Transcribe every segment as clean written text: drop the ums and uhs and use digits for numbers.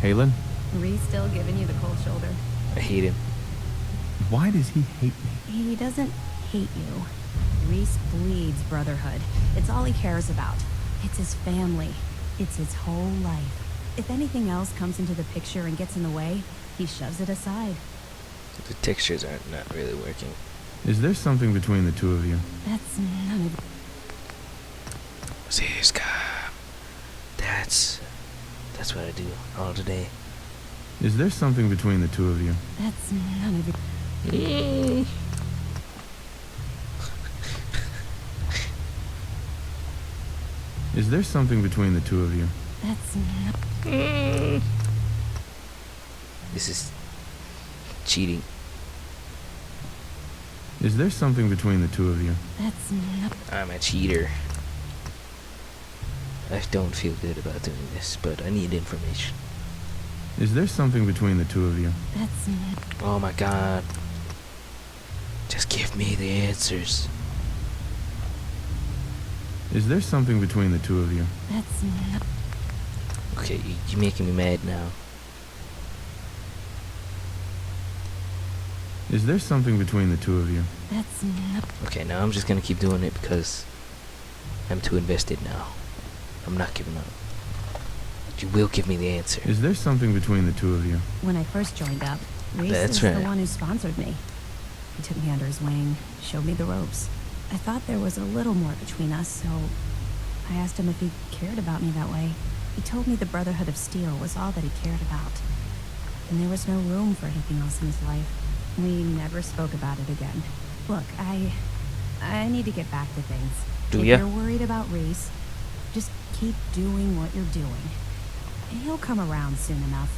Halen? Reese still giving you the cold shoulder? I hate him. Why does he hate me? He doesn't hate you. Reese bleeds brotherhood. It's all he cares about. It's his family. It's his whole life. If anything else comes into the picture and gets in the way, he shoves it aside. The textures are not really working. Is there something between the two of you? That's none of... Ziska. That's what I do all today. Is there something between the two of you? That's none of your... Is there something between the two of you? That's not... This is cheating. Is there something between the two of you? That's not... I'm a cheater. I don't feel good about doing this, but I need information. Is there something between the two of you? That's not... Oh my god. Just give me the answers. Is there something between the two of you? That's not... Okay, you're making me mad now. Is there something between the two of you? That's not... Okay, now I'm just gonna keep doing it because I'm too invested now. I'm not giving up. You will give me the answer. Is there something between the two of you? When I first joined up, Reese That's is right. the one who sponsored me. He took me under his wing, showed me the ropes. I thought there was a little more between us, so I asked him if he cared about me that way. He told me the Brotherhood of Steel was all that he cared about. And there was no room for anything else in his life. We never spoke about it again. Look, I need to get back to things. Do if ya? you're worried about Reese, just keep doing what you're doing. He'll come around soon enough.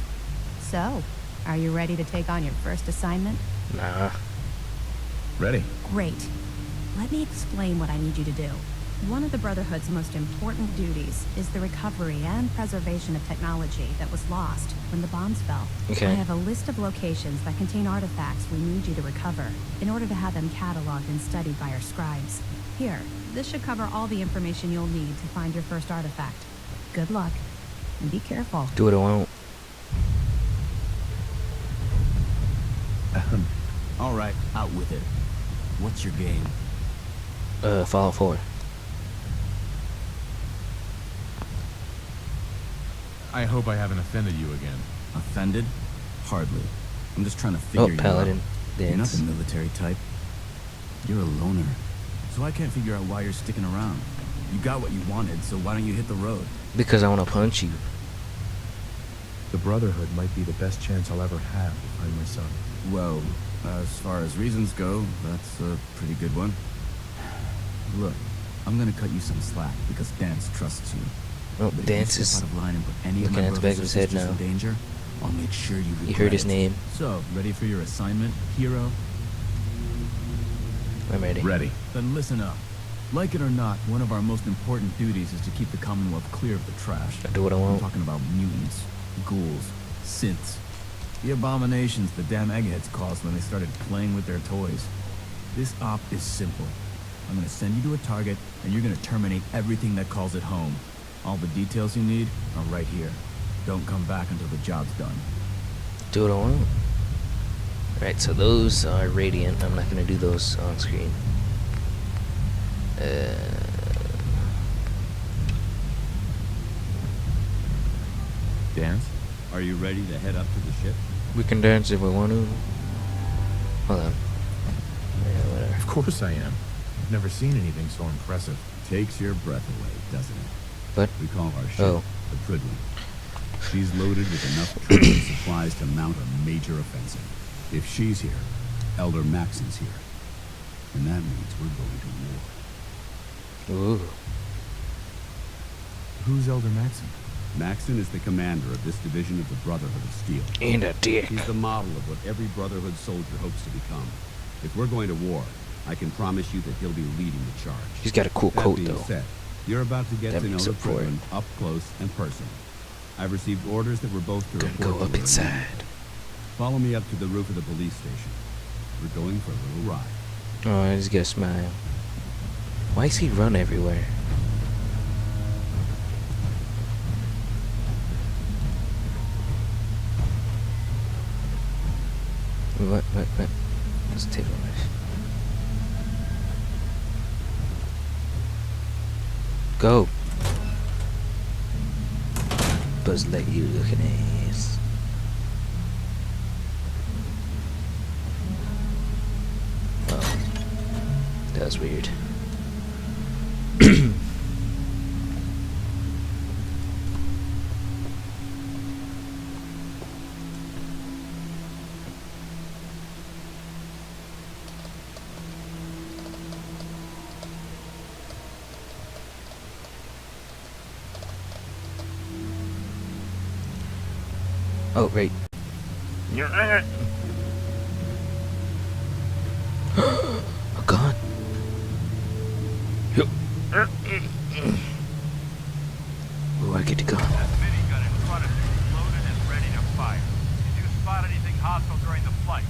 So, are you ready to take on your first assignment? Nah. Ready. Great. Let me explain what I need you to do. One of the Brotherhood's most important duties is the recovery and preservation of technology that was lost when the bombs fell. Okay. I have a list of locations that contain artifacts we need you to recover in order to have them cataloged and studied by our scribes. Here, this should cover all the information you'll need to find your first artifact. Good luck, and be careful. Do what I want. All right, out with it. What's your game? Fallout 4. I hope I haven't offended you again. Offended? Hardly. I'm just trying to figure Oh, you Paladin. out. You're not Dance. the military type. You're a loner. So I can't figure out why you're sticking around. You got what you wanted, so why don't you hit the road? Because I want to punch you. The Brotherhood might be the best chance I'll ever have to find my son. Well, as far as reasons go, that's a pretty good one. Look, I'm gonna cut you some slack because Dance trusts you. Oh, But Dance if you is step out of line and put any of looking my at the back of brothers his or head sisters now. in danger, I'll make sure you regret You heard his it. name. So, ready for your assignment, hero? I'm ready. Ready. Then listen up. Like it or not, one of our most important duties is to keep the Commonwealth clear of the trash. I do what I I'm want. talking about mutants, ghouls, synths. The abominations the damn eggheads caused when they started playing with their toys. This op is simple. I'm gonna send you to a target, and you're gonna terminate everything that calls it home. All the details you need are right here. Don't come back until the job's done. Do what I want. Alright, so those are Radiant. I'm not going to do those on screen. Dance? Are you ready to head up to the ship? We can dance if we want to. Hold on. Yeah, whatever. Of course I am. I've never seen anything so impressive. Takes your breath away, doesn't it? What? We call our ship Oh. the Prydwen. She's loaded with enough troops and supplies to mount a major offensive. If she's here, Elder Maxon's here. And that means we're going to war. Ooh. Who's Elder Maxon? Maxon is the commander of this division of the Brotherhood of Steel. And a dick. He's the model of what every Brotherhood soldier hopes to become. If we're going to war, I can promise you that he'll be leading the charge. He's got a cool That coat, being though. said, you're about to get That to know makes the up for it. Prydwen up close and personal. I've received orders that we're both to Gonna report go up to her inside. Follow me up to the roof of the police station. We're going for a little ride. Oh, I just got a smile. Why does he run everywhere? What? Let's take a look. Go. Buzz Lightyear looking ass. Oh. That was weird. Oh, right. A gun. Oh, I get the gun. That minigun in front of you is loaded and ready to fire. Did you spot anything hostile during the flight?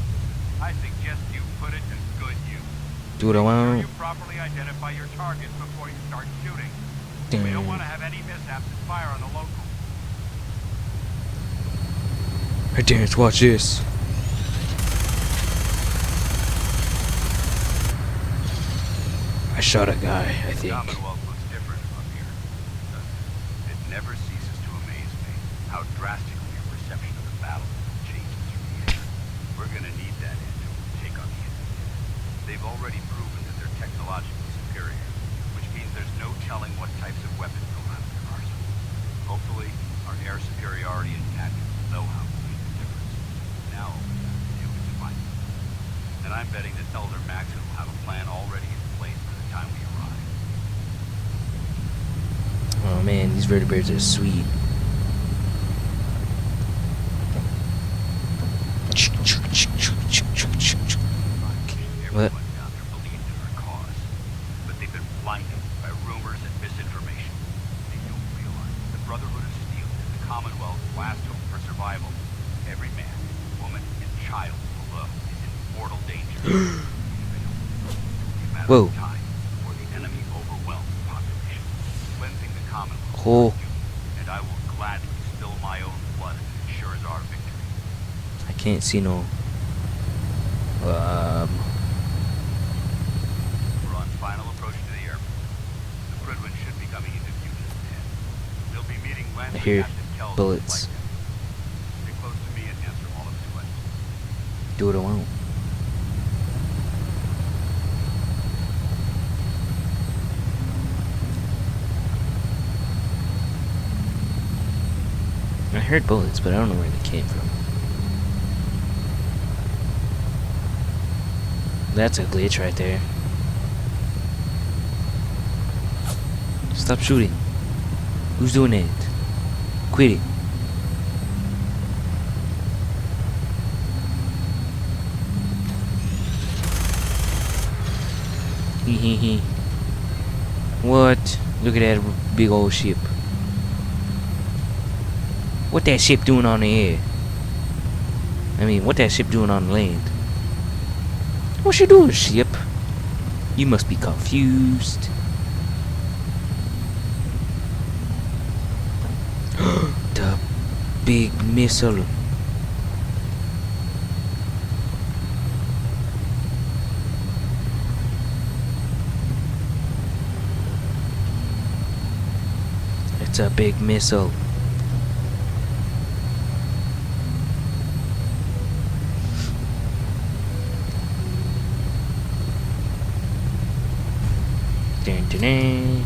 I suggest you put it to good use. Do what I Make sure want. you properly identify your targets before you start shooting. We don't want to have any mishaps and fire on the local. Hey, Terrence, watch this. I shot a guy, I think. Commonwealth looks different from here. It never ceases to amaze me how drastically your perception of the battle changes from the air. We're gonna need that engine to take on the enemy. They've already proven that they're technologically superior, which means there's no telling what types of weapons they'll have in their arsenal. Hopefully, our air superiority and tactics will know how to make the difference. Now, all we have to do is find them. And I'm betting that Elder Maxon will have a plan already in place by the time we arrive. Oh man, these vertebrates are sweet. What? Everyone down there believes in our cause, but they've been blinded by rumors and misinformation. They don't realize the Brotherhood of Steel is the Commonwealth's last hope for survival. Every man, woman, and child below is in mortal danger. If they don't, it'll be a matter Whoa. of time before the enemy overwhelms the population, cleansing the Commonwealth. Oh. And I will gladly spill my own blood if it ensures our victory. I can't see no. We're on final approach to the airport. The Prydwen should be coming into view just ahead. They'll be meeting Lance I hear Captain Kells bullets. at the flight deck. Stay close to me and answer all of his questions. Do what I want. I heard bullets, but I don't know where they came from. That's a glitch right there. Stop shooting. Who's doing it? Quit it. Hee. What? Look at that big old ship. What that ship doing on the air? I mean, what that ship doing on the land? What you doing, ship? You must be confused. The big missile. It's a big missile. Dun, dun, dun.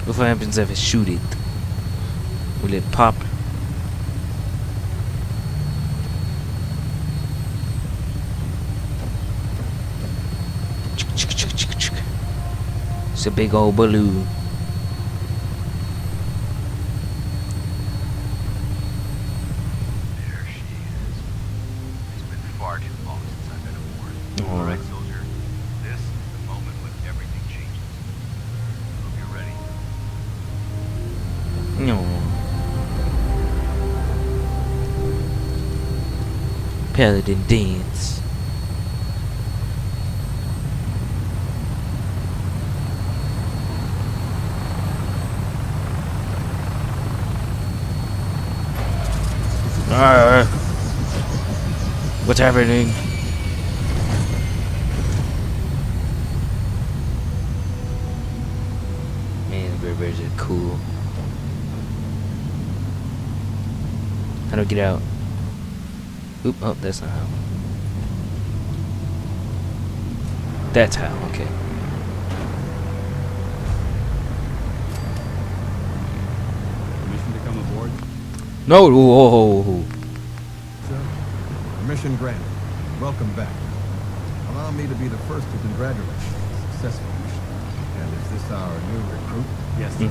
What happens if I shoot it? Will it pop? It's a big old balloon. There she is. It's been far too long since I've been aboard. Aw. All right, soldier. This is the moment when everything changes. Hope you're ready. No. Paladin dance. What's happening? Man, the bears are cool. How do I get out? Oop, oh, that's not how. That's how, okay. Permission to come aboard? No, oh. Sir, permission granted. Welcome back. Allow me to be the first to congratulate you on a successful mission. And is this our new recruit? Yes, sir.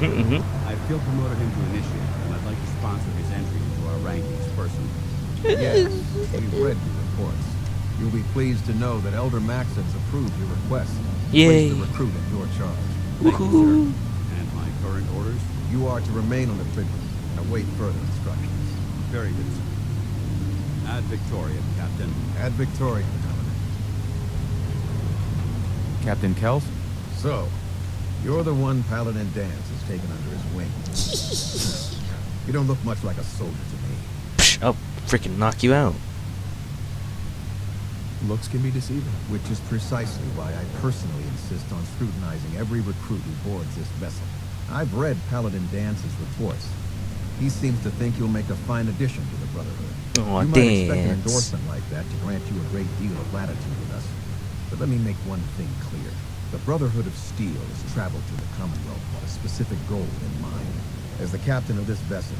I've field promoted him to initiate, and I'd like to sponsor his entry into our rankings personally. Yes, we've read your reports. You'll be pleased to know that Elder Maxon's approved your request. Yay. Place the recruit in your charge. Thank you, sir. And my current orders? You are to remain on the Trigger and await further instructions. Very good, sir. Ad Victoria, Captain. Ad Victoria, Commandant. Captain Kells? So, you're the one Paladin Danse has taken under his wing. You don't look much like a soldier to me. Psh, I'll freaking knock you out. Looks can be deceiving. Which is precisely why I personally insist on scrutinizing every recruit who boards this vessel. I've read Paladin Dance's reports. He seems to think you'll make a fine addition to the Brotherhood. Aw, You might expect an Dance. endorsement like that to grant you a great deal of latitude with us. But let me make one thing clear. The Brotherhood of Steel has traveled to the Commonwealth with a specific goal in mind. As the captain of this vessel,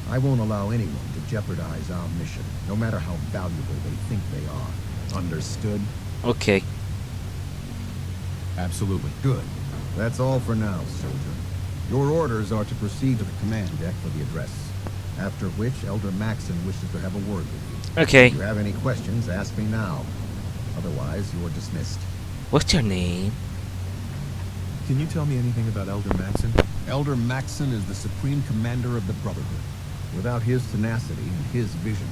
I won't allow anyone to jeopardize our mission, no matter how valuable they think they are. Understood? Okay. Absolutely. Good. That's all for now, soldier. Your orders are to proceed to the command deck for the address. After which, Elder Maxon wishes to have a word with you. Okay. If you have any questions, ask me now. Otherwise, you're dismissed. What's your name? Can you tell me anything about Elder Maxon? Elder Maxon is the supreme commander of the Brotherhood. Without his tenacity and his vision,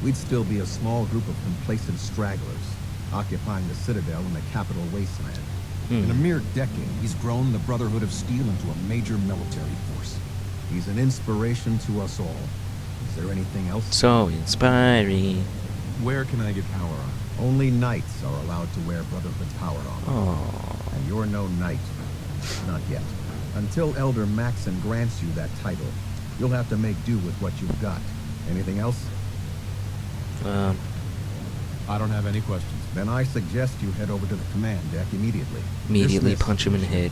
we'd still be a small group of complacent stragglers, occupying the Citadel in the capital wasteland. In a mere decade, he's grown the Brotherhood of Steel into a major military force. He's an inspiration to us all. Is there anything else? So inspiring. Where can I get power on? Only knights are allowed to wear Brotherhood power armor. Oh. And you're no knight. Not yet. Until Elder Maxon grants you that title, you'll have to make do with what you've got. Anything else? I don't have any questions. Then I suggest you head over to the command deck immediately. Immediately Dismiss. punch him in the head.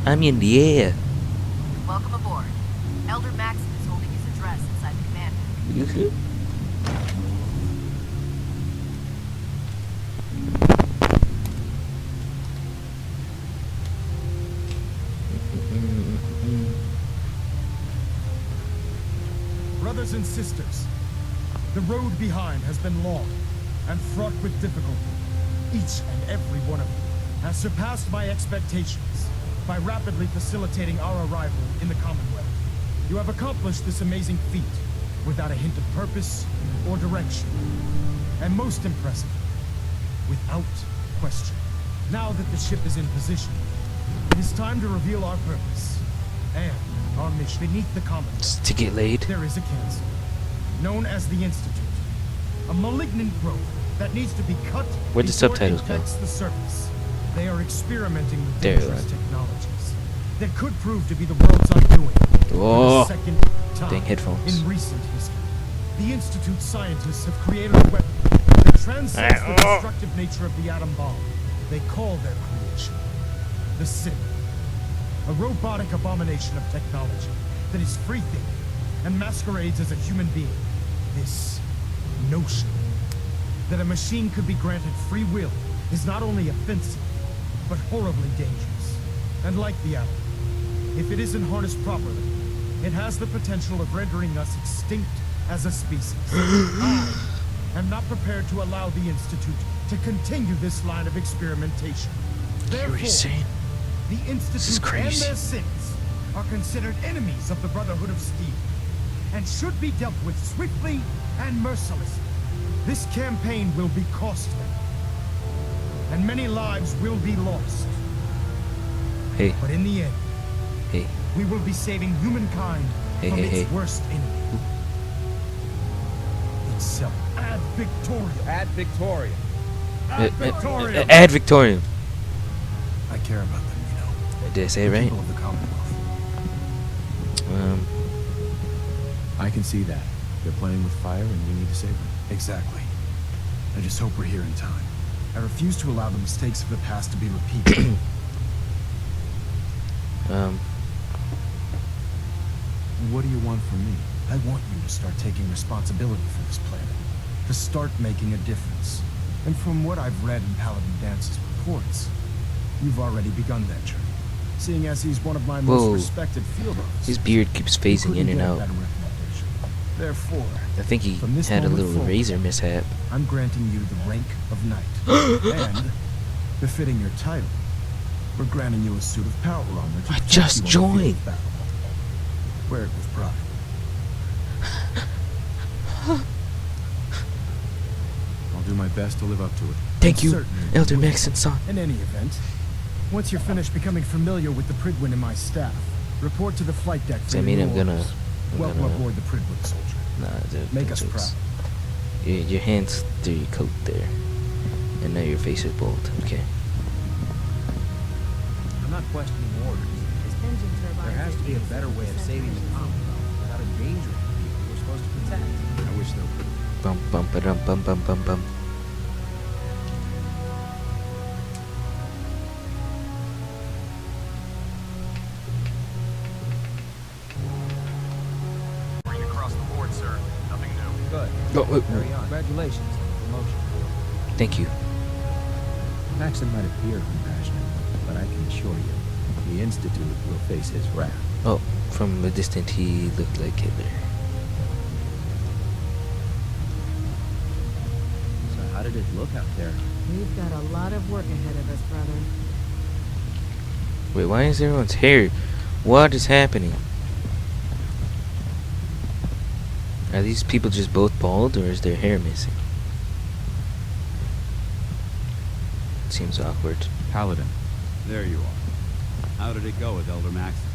I'm in the air. Welcome aboard. Elder Maxon is holding his address inside the command deck. Brothers and sisters, the road behind has been long and fraught with difficulty. Each and every one of you has surpassed my expectations by rapidly facilitating our arrival in the Commonwealth. You have accomplished this amazing feat without a hint of purpose or direction. And most impressive, without question. Now that the ship is in position, it is time to reveal our purpose and our mission. Beneath the Commonwealth, Just to get laid. there is a cancer, known as the Institute. A malignant growth that needs to be cut Where'd the before it subtitles go? infects the surface. They are experimenting with There, dangerous right. technologies that could prove to be the world's undoing Oh, for the second time dang headphones. in recent history. The Institute scientists have created a weapon that transcends the destructive nature of the atom bomb. They call their creation the Sim. A robotic abomination of technology that is free-thinking and masquerades as a human being. This notion that a machine could be granted free will is not only offensive, but horribly dangerous. And like the atom, if it isn't harnessed properly, it has the potential of rendering us extinct as a species. I am not prepared to allow the Institute to continue this line of experimentation. You were Therefore, saying? the is Institute and crazy. their sins are considered enemies of the Brotherhood of Steel and should be dealt with swiftly and mercilessly. This campaign will be costly, and many lives will be lost. Hey. But in the end, Hey. We will be saving humankind Hey, from hey, its hey. worst enemy. Itself. Ad Victoriam. Ad Victoria. Ad Victoriam. Ad Victorium. I care about them, you know. Did I say it The right? people of the Commonwealth. I can see that. They're playing with fire and we need to save them. Exactly. I just hope we're here in time. I refuse to allow the mistakes of the past to be repeated. What do you want from me? I want you to start taking responsibility for this planet. To start making a difference. And from what I've read in Paladin Dance's reports, you've already begun that journey. Seeing as he's one of my most Whoa. respected field officers. His beard keeps you phasing in couldn't and get a out. better recommendation. Therefore, I think he from this had a moment little forward, razor mishap. I'm granting you the rank of knight. And, befitting your title, we're granting you a suit of power armor to I protect just you on the field joined. of battle. Wear it with pride. I'll do my best to live up to it. Thank you, Certainly Elder will. Maxon-san. In any event, once you're finished becoming familiar with the Pridwin and my staff, report to the flight deck for I mean, your I'm new gonna- orders. I'm Welcome gonna- aboard the Pridwin, soldier. Nah, Make us proud. Your hands through your coat there. And now your face is bald. Okay. I'm not questioning orders. There has to be a better way of saving the Commonwealth without endangering the people we're supposed to protect. I wish there were. Bum bum ba-dum bum bum bum bum. Green across the board, sir. Nothing new. Good. Oh, Carry on. Congratulations on the promotion. thank you. Maxon might appear compassionate, but I can assure you, the Institute will face his wrath. Oh, from a distance he looked like Hitler. So how did it look out there? We've got a lot of work ahead of us, brother. Wait, why is everyone's hair? What is happening? Are these people just both bald, or is their hair missing? Seems awkward. Paladin. There you are. How did it go with Elder Maxon?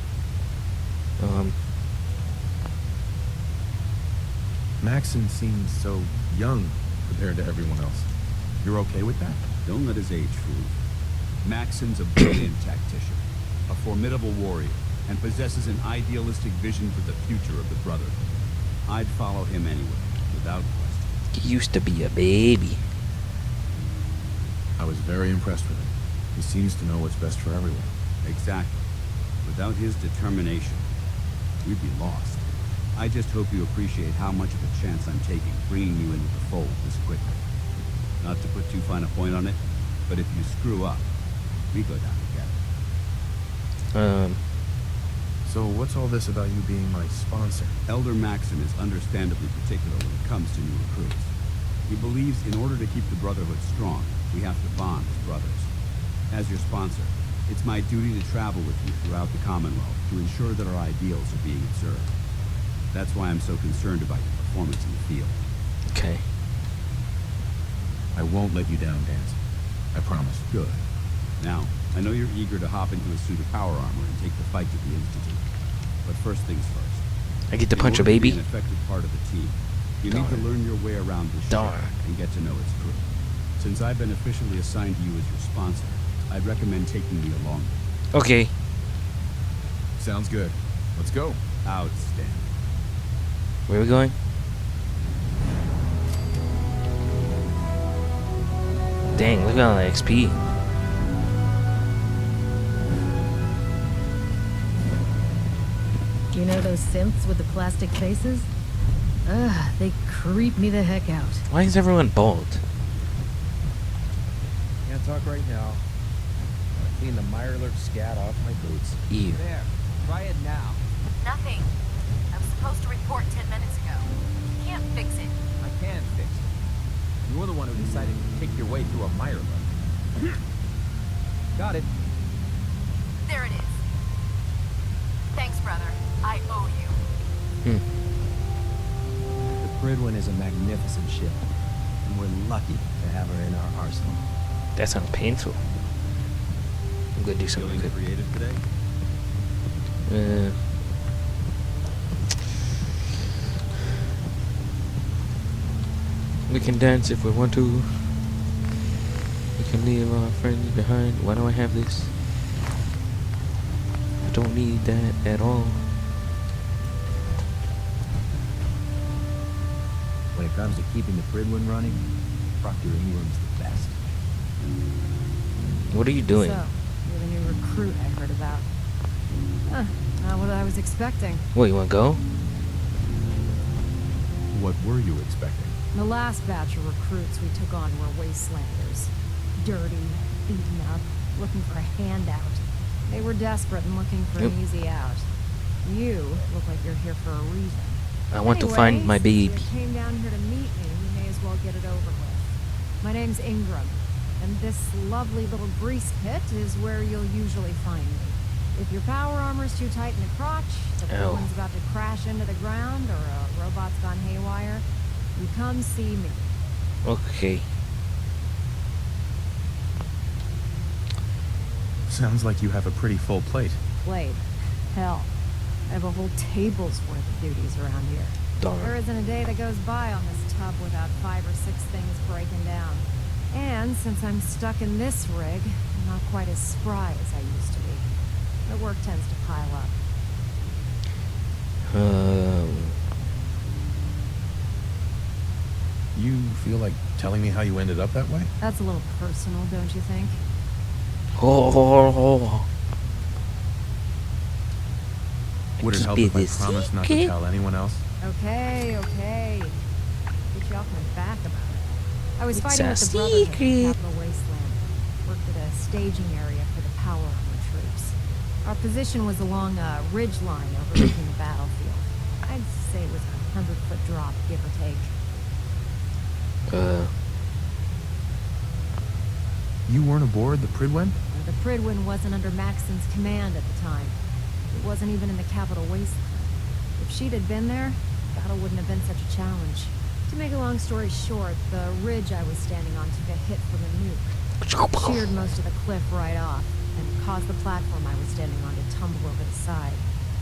Maxon seems so young compared to everyone else. You're okay with that? Don't let his age fool you. Maxon's a brilliant tactician, a formidable warrior, and possesses an idealistic vision for the future of the Brotherhood. I'd follow him anyway, without question. He used to be a baby. I was very impressed with him. He seems to know what's best for everyone. Exactly. Without his determination, we'd be lost. I just hope you appreciate how much of a chance I'm taking bringing you into the fold this quickly. Not to put too fine a point on it, but if you screw up, we go down together. So what's all this about you being my sponsor? Elder Maxon is understandably particular when it comes to new recruits. He believes in order to keep the Brotherhood strong, we have to bond as brothers. As your sponsor, it's my duty to travel with you throughout the Commonwealth to ensure that our ideals are being observed. That's why I'm so concerned about your performance in the field. Okay. I won't let you down, Dancer. I promise. Good. Now, I know you're eager to hop into a suit of power armor and take the fight to the Institute. But first things first. I get to punch a In order to be baby? an effective part of the team, you need to learn your way around the ship Darn. and get to know its crew. Since I've been officially assigned to you as your sponsor, I'd recommend taking me along. Okay. Sounds good. Let's go. Outstanding. Where are we going? Dang, look at all that XP. You know those synths with the plastic faces? Ugh, they creep me the heck out. Why is everyone bald? Can't talk right now. Clean the Mirelurk scat off my boots. Ew. There. Try it now. Nothing. I was supposed to report 10 minutes ago. You can't fix it. I can fix it. You're the one who decided to kick your way through a Mirelurk. Got it. There it is. Thanks, brother. I owe you. The Pridwin is a magnificent ship, and we're lucky to have her in our arsenal. That sounds painful. I'm gonna do something Feeling good. creative today? We can dance if we want to. We can leave our friends behind. Why do I have this? I don't need that at all. When it comes to keeping the Fridwin running, Proctor Ingram's the best. What are you doing? So, you're the new recruit I heard about. Huh, not what I was expecting. What, you wanna go? What were you expecting? The last batch of recruits we took on were wastelanders. Dirty, beaten up, looking for a handout. They were desperate and looking for an easy out. You look like you're here for a reason. I want to find my baby. Since you came down here to meet me, you may as well get it over with. My name's Ingram, and this lovely little grease pit is where you'll usually find me. If your power armor's too tight in the crotch, the one's about to crash into the ground, or a robot's gone haywire, you come see me. Okay. Sounds like you have a pretty full plate. Plate. Hell, I have a whole table's worth of duties around here. Darn. There isn't a day that goes by on this tub without 5 or 6 things breaking down. And since I'm stuck in this rig, I'm not quite as spry as I used to be. The work tends to pile up. You feel like telling me how you ended up that way? That's a little personal, don't you think? Would it help if I promised not to tell anyone else? Okay. Get you off my back about it. I was It's fighting a with the Brotherhood in secret. Capital Wasteland. Worked at a staging area for the power armor troops. Our position was along a ridge line overlooking the battlefield. I'd say it was a 100-foot drop, give or take. You weren't aboard the Pridwen? The Pridwen wasn't under Maxon's command at the time. It wasn't even in the capital wasteland. If she'd had been there, battle wouldn't have been such a challenge. To make a long story short, the ridge I was standing on took a hit from a nuke. Sheared most of the cliff right off, and caused the platform I was standing on to tumble over the side.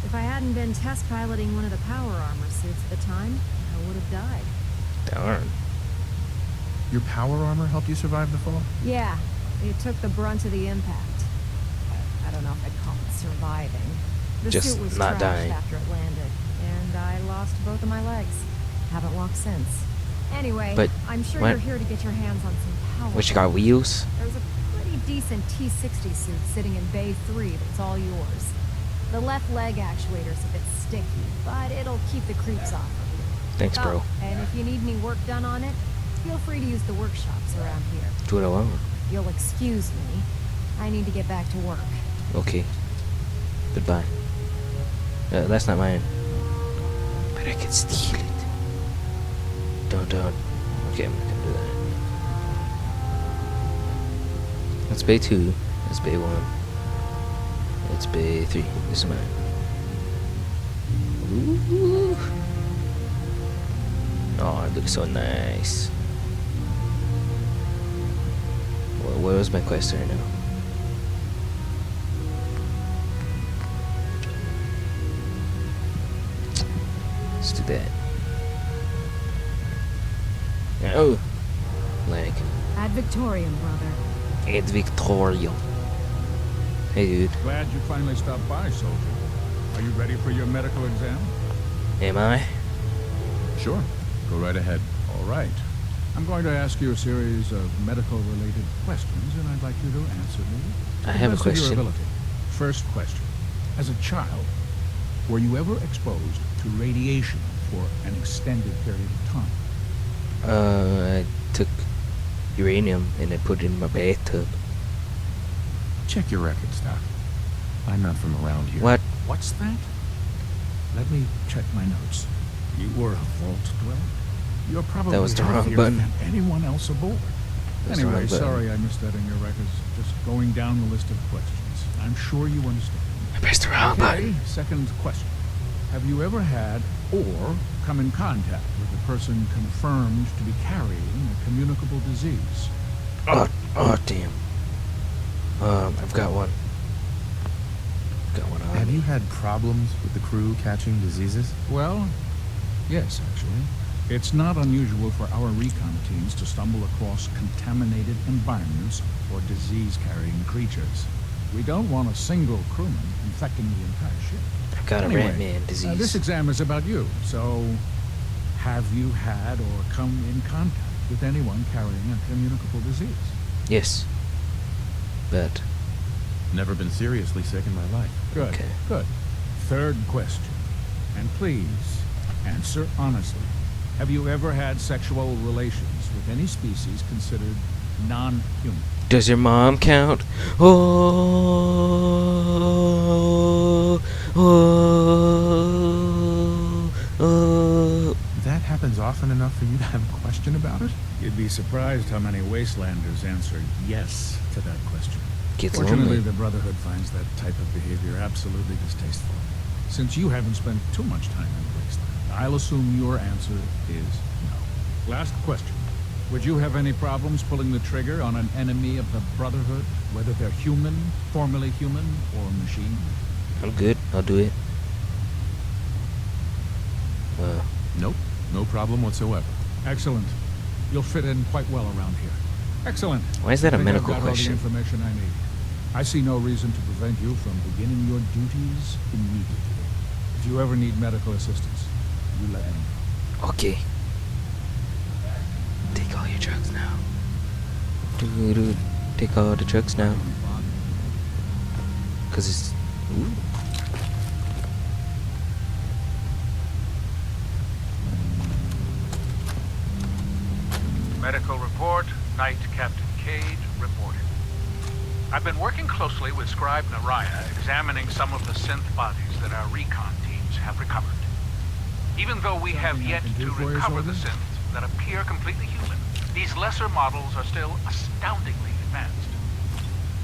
If I hadn't been test piloting one of the power armor suits at the time, I would have died. Darn. Your power armor helped you survive the fall? Yeah, it took the brunt of the impact. I don't know if I'd call it surviving. The Just suit was not trashed dying. after it landed, and I lost both of my legs. Haven't walked since. Anyway, But I'm sure what- you're here to get your hands on some power. What, you got wheels? There's a pretty decent T-60 suit sitting in Bay 3 that's all yours. The left leg actuator's a bit sticky, but it'll keep the creeps off of you. Thanks, bro. Oh, and if you need any work done on it, feel free to use the workshops around here. Do what I want. You'll excuse me. I need to get back to work. Okay. Goodbye. That's not mine. But I can steal it. Don't. Okay, I'm not gonna do that. That's Bay 2. That's Bay 1. That's Bay 3. This is mine. Ooh. Oh, it looks so nice. Well, where's my quest right now? Let's do that. Oh, lag. Ad Victoriam, brother. Ed Victoria. Hey, dude. Glad you finally stopped by, soldier. Are you ready for your medical exam? Am I? Sure. Go right ahead. All right. I'm going to ask you a series of medical-related questions, and I'd like you to answer me. to I the have a best of your question. ability. First question. As a child, were you ever exposed to radiation for an extended period of time? I took uranium and I put it in my bathtub. Check your records, Doc. I'm not from around here. What? What's that? Let me check my notes. You were a vault dweller? You're probably was the wrong healthier button. than anyone else aboard. That's the wrong Anyway, button. sorry I missed that in your records. Just going down the list of questions. I'm sure you understand. I pressed the wrong button. Second question. Have you ever had or come in contact with a person confirmed to be carrying a communicable disease? Oh, damn. I've got one. Got one Have me. you had problems with the crew catching diseases? Well, yes, actually. It's not unusual for our recon teams to stumble across contaminated environments or disease-carrying creatures. We don't want a single crewman infecting the entire ship. I got a Anyway, rat man disease. This exam is about you, so have you had or come in contact with anyone carrying a communicable disease? Yes. But Never been seriously sick in my life. Good, Okay. good. Third question, and please answer honestly. Have you ever had sexual relations with any species considered non-human? does your mom count? Oh. That happens often enough for you to have a question about it? You'd be surprised how many wastelanders answer yes to that question. Gets Fortunately, lonely. the Brotherhood finds that type of behavior absolutely distasteful. Since you haven't spent too much time in the wasteland, I'll assume your answer is no. Last question. Would you have any problems pulling the trigger on an enemy of the Brotherhood, whether they're human, formerly human, or machine? I'm good. I'll do it. Nope. No problem whatsoever. Excellent. You'll fit in quite well around here. Excellent. Why is that a I think medical I've got question? all the information I need. I see no reason to prevent you from beginning your duties immediately. If you ever need medical assistance, you let me know. Okay. Take all your drugs now. Doo-doo. Take all the drugs now. Cause it's. Ooh. Medical report, Night Captain Cade reporting. I've been working closely with Scribe Naraya, examining some of the synth bodies that our recon teams have recovered. Even though we have Anything I yet can do to for you, recover the Soldier? synths that appear completely human, these lesser models are still astoundingly advanced.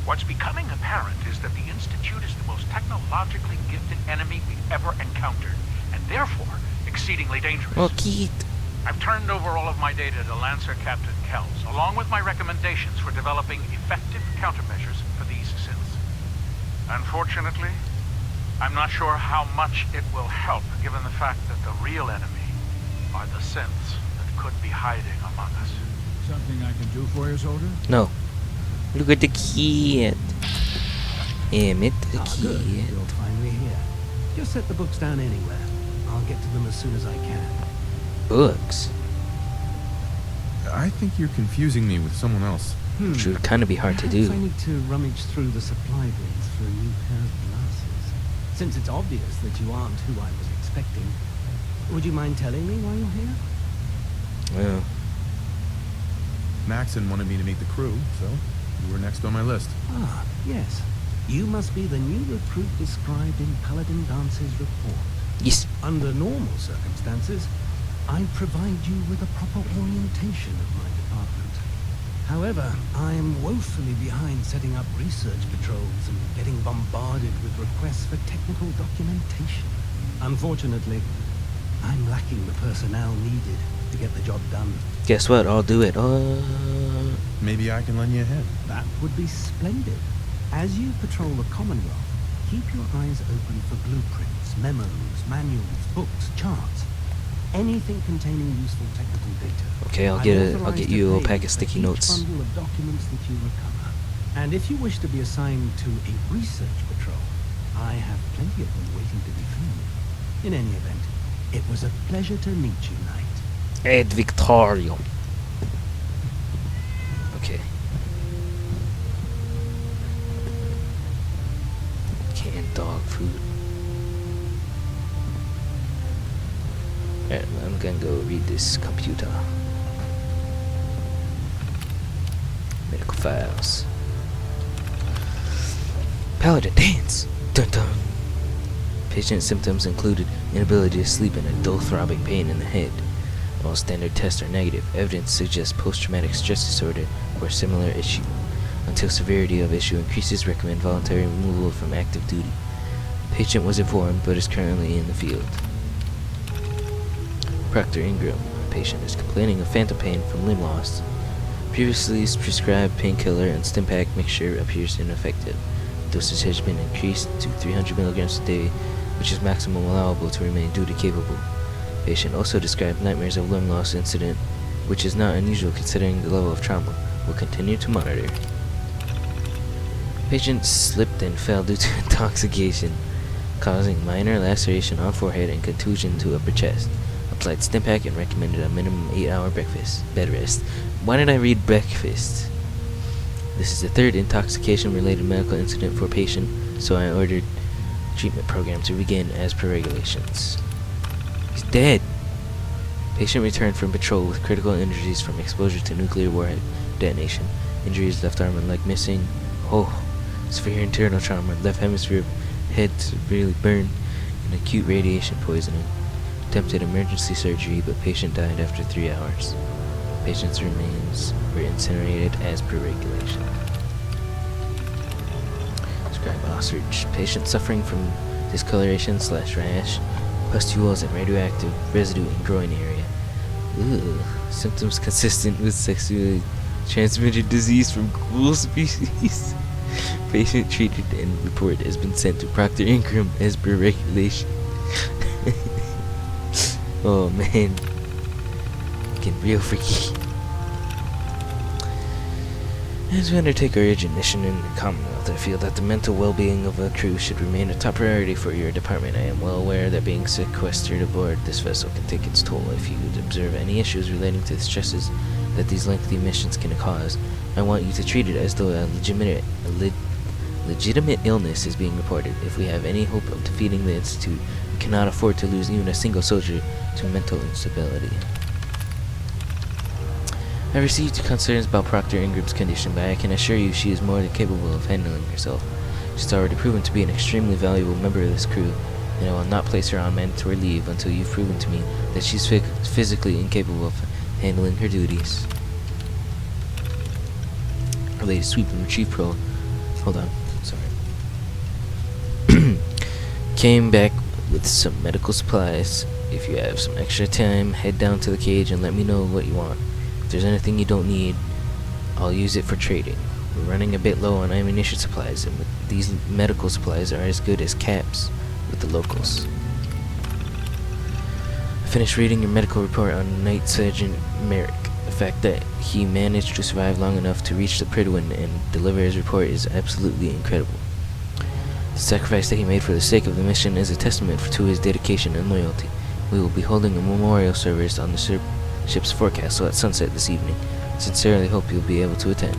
What's becoming apparent is that the Institute is the most technologically gifted enemy we've ever encountered, and therefore exceedingly dangerous. Well, Keith. I've turned over all of my data to Lancer Captain Kells, along with my recommendations for developing effective countermeasures for these synths. Unfortunately, I'm not sure how much it will help, given the fact that the real enemy are the synths that could be hiding among us. Something I can do for you, soldier? No. Look at the kid. Emmett, the Good. kid. You're finally here. Just set the books down anywhere. I'll get to them as soon as I can. Books. I think you're confusing me with someone else. Which would kind of be hard to Perhaps do. I need to rummage through the supply bins for a new pair of glasses. Since it's obvious that you aren't who I was expecting, would you mind telling me why you're here? Well, Maxon wanted me to meet the crew, so you were next on my list. Ah, yes. You must be the new recruit described in Paladin Dance's report. yes. Under normal circumstances, I'd provide you with a proper orientation of my department. However, I am woefully behind setting up research patrols and getting bombarded with requests for technical documentation. Unfortunately, I'm lacking the personnel needed to get the job done. Guess what? I'll do it. Maybe I can lend you a hand. That would be splendid. As you patrol the Commonwealth, keep your eyes open for blueprints, memos, manuals, books, charts. Anything containing useful technical data. Okay, I'll I'm get authorized you a to little pay pack of for sticky each notes. bundle of documents that you recover. And if you wish to be assigned to a research patrol, I have plenty of them waiting to be filled. In any event, it was a pleasure to meet you, Knight. Ed Victorio. Okay. Canned dog food. Alright, I'm gonna go read this computer. Medical files. Paladin dance. Dun dun. Patient symptoms included inability to sleep and a dull throbbing pain in the head. All standard tests are negative. Evidence suggests post-traumatic stress disorder or similar issue. Until severity of issue increases, recommend voluntary removal from active duty. Patient was informed but is currently in the field. Proctor Ingram. Patient is complaining of phantom pain from limb loss. Previously prescribed painkiller and Stimpack mixture appears ineffective. Dosage has been increased to 300 milligrams a day, which is maximum allowable to remain duty capable. Patient also described nightmares of lung loss incident, which is not unusual considering the level of trauma. Will continue to monitor. Patient slipped and fell due to intoxication, causing minor laceration on forehead and contusion to upper chest. Applied Stimpack and recommended a minimum 8-hour bed rest. Why did I read breakfast? This is the third intoxication-related medical incident for patient, so I ordered treatment program to begin as per regulations. He's dead. Patient returned from patrol with critical injuries from exposure to nuclear warhead detonation. Injuries: left arm and leg missing. Severe internal trauma, left hemisphere of head severely burned, and acute radiation poisoning. Attempted emergency surgery, but patient died after 3 hours. Patient's remains were incinerated as per regulation. Describe Osage. Patient suffering from discoloration/rash, pustules, and radioactive residue in groin area. Ugh. Symptoms consistent with sexually transmitted disease from ghoul species. Patient treated and report has been sent to Proctor Ingram as per regulation. Oh man. Getting real freaky. As we undertake our urgent mission in the Commonwealth, I feel that the mental well-being of our crew should remain a top priority for your department. I am well aware that being sequestered aboard this vessel can take its toll. If you observe any issues relating to the stresses that these lengthy missions can cause, I want you to treat it as though a legitimate illness is being reported. If we have any hope of defeating the Institute, we cannot afford to lose even a single soldier to mental instability. I received concerns about Proctor Ingram's condition, but I can assure you she is more than capable of handling herself. She's already proven to be an extremely valuable member of this crew, and I will not place her on mandatory leave until you've proven to me that she's physically incapable of handling her duties. Related sweep and retrieve pro. Hold on, sorry. Came back with some medical supplies. If you have some extra time, head down to the cage and let me know what you want. If there's anything you don't need, I'll use it for trading. We're running a bit low on ammunition supplies, and these medical supplies are as good as caps with the locals. I finished reading your medical report on Night Sergeant Merrick. The fact that he managed to survive long enough to reach the Prydwen and deliver his report is absolutely incredible. The sacrifice that he made for the sake of the mission is a testament to his dedication and loyalty. We will be holding a memorial service on the ship's forecastle at sunset this evening. Sincerely hope you'll be able to attend.